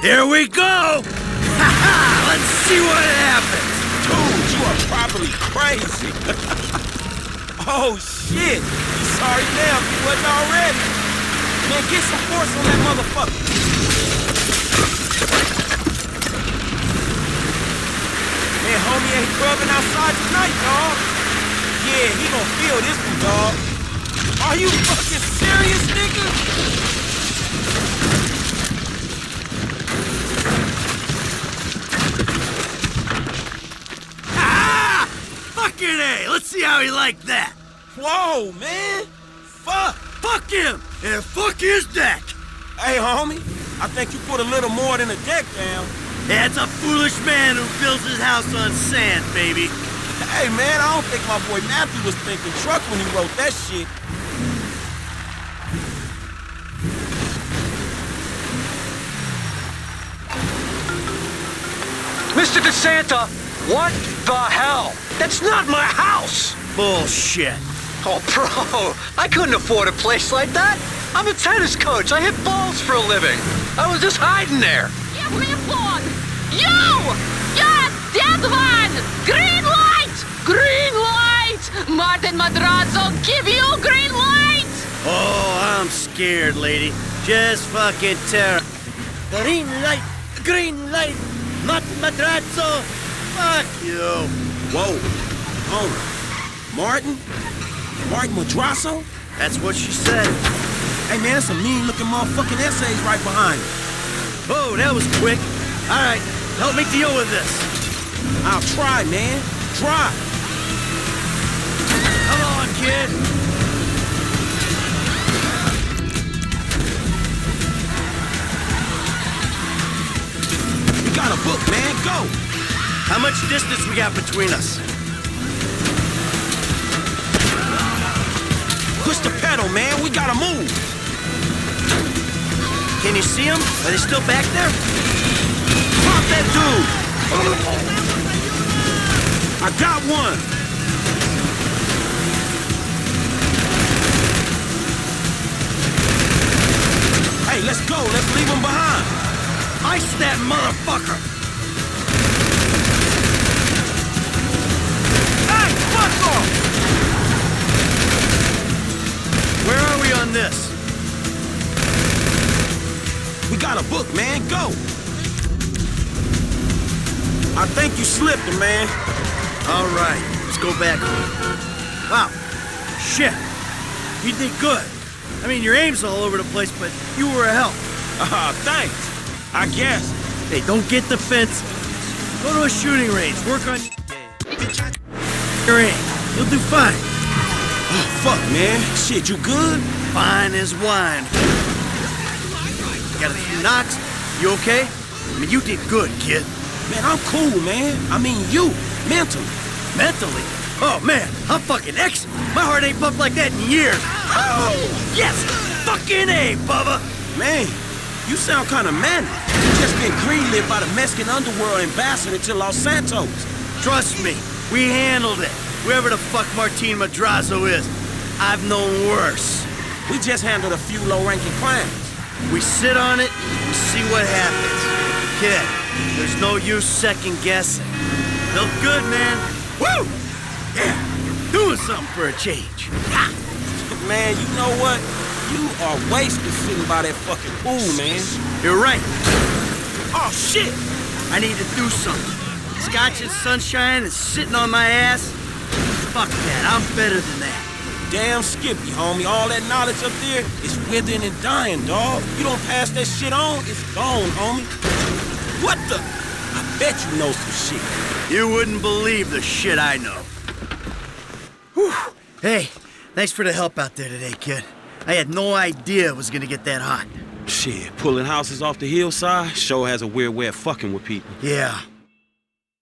Here we go! Let's see what happens! Dude, you are probably crazy. Oh, shit. He's sorry now if he wasn't already. Man, get some force on that motherfucker. Man, homie ain't grubbing outside tonight, dawg. Yeah, he gon' feel this one, dawg. Are you fucking serious, nigga? Ah! Fucking A! Let's see how he liked that! Whoa, man. Fuck. Fuck him! And fuck his deck! Hey, homie. I think you put a little more than a deck down. That's a foolish man who builds his house on sand, baby. Hey, man, I don't think my boy Matthew was thinking truck when he wrote that shit. Mr. DeSanta, what the hell? That's not my house! Bullshit. Oh, bro, I couldn't afford a place like that. I'm a tennis coach. I hit balls for a living. I was just hiding there. Give me a phone! You! Yes, that one! Green light! Green light! Martin Madrazo, give you green light! Oh, I'm scared, lady. Just fucking terror. Green light! Green light! Not Madrazo! Fuck you! Whoa. Oh. Martin? Martin Madrazo? That's what she said. Hey, man, that's some mean-looking motherfucking essays right behind you. Oh, that was quick. All right, help me deal with this. I'll try, man. Try. Come on, kid. You got a book, man. Go. How much distance we got between us? Push the pedal, man. We gotta move. Can you see them? Are they still back there? Pop that dude. I got one. Hey, let's go. Let's leave him behind. Ice that motherfucker! Hey, fuck off! Where are we on this? We got a book, man. Go. I think you slipped him, man. All right, let's go back home. Wow, shit. You did good. I mean, your aim's all over the place, but you were a help. Thanks. I guess. Hey, don't get defensive. Go to a shooting range. Work on your aim. You'll do fine. Oh, fuck, man. Shit, you good? Fine as wine. Got a few knocks? You okay? I mean, you did good, kid. Man, I'm cool, man. I mean, you. Mentally. Mentally? Oh, man, I'm fucking excellent. My heart ain't pumped like that in years. Oh, yes! Fucking A, Bubba! Man, you sound kind of manic. You just been greenlit by the Mexican underworld ambassador to Los Santos. Trust me, we handled it. Whoever the fuck Martin Madrazo is, I've known worse. We just handled a few low-ranking crimes. We sit on it, we see what happens. Kid, there's no use second-guessing. Felt good, man. Woo! Yeah, doing something for a change. Ha! Man, you know what? You are wasted sitting by that fucking pool, man. You're right. Oh, shit! I need to do something. Scotch and sunshine and sitting on my ass? Fuck that, I'm better than that. Damn Skippy, homie. All that knowledge up there is withering and dying, dawg. You don't pass that shit on, it's gone, homie. What the? I bet you know some shit. You wouldn't believe the shit I know. Whew. Hey, thanks for the help out there today, kid. I had no idea it was gonna get that hot. Shit, pulling houses off the hillside sure has a weird way of fucking with people. Yeah,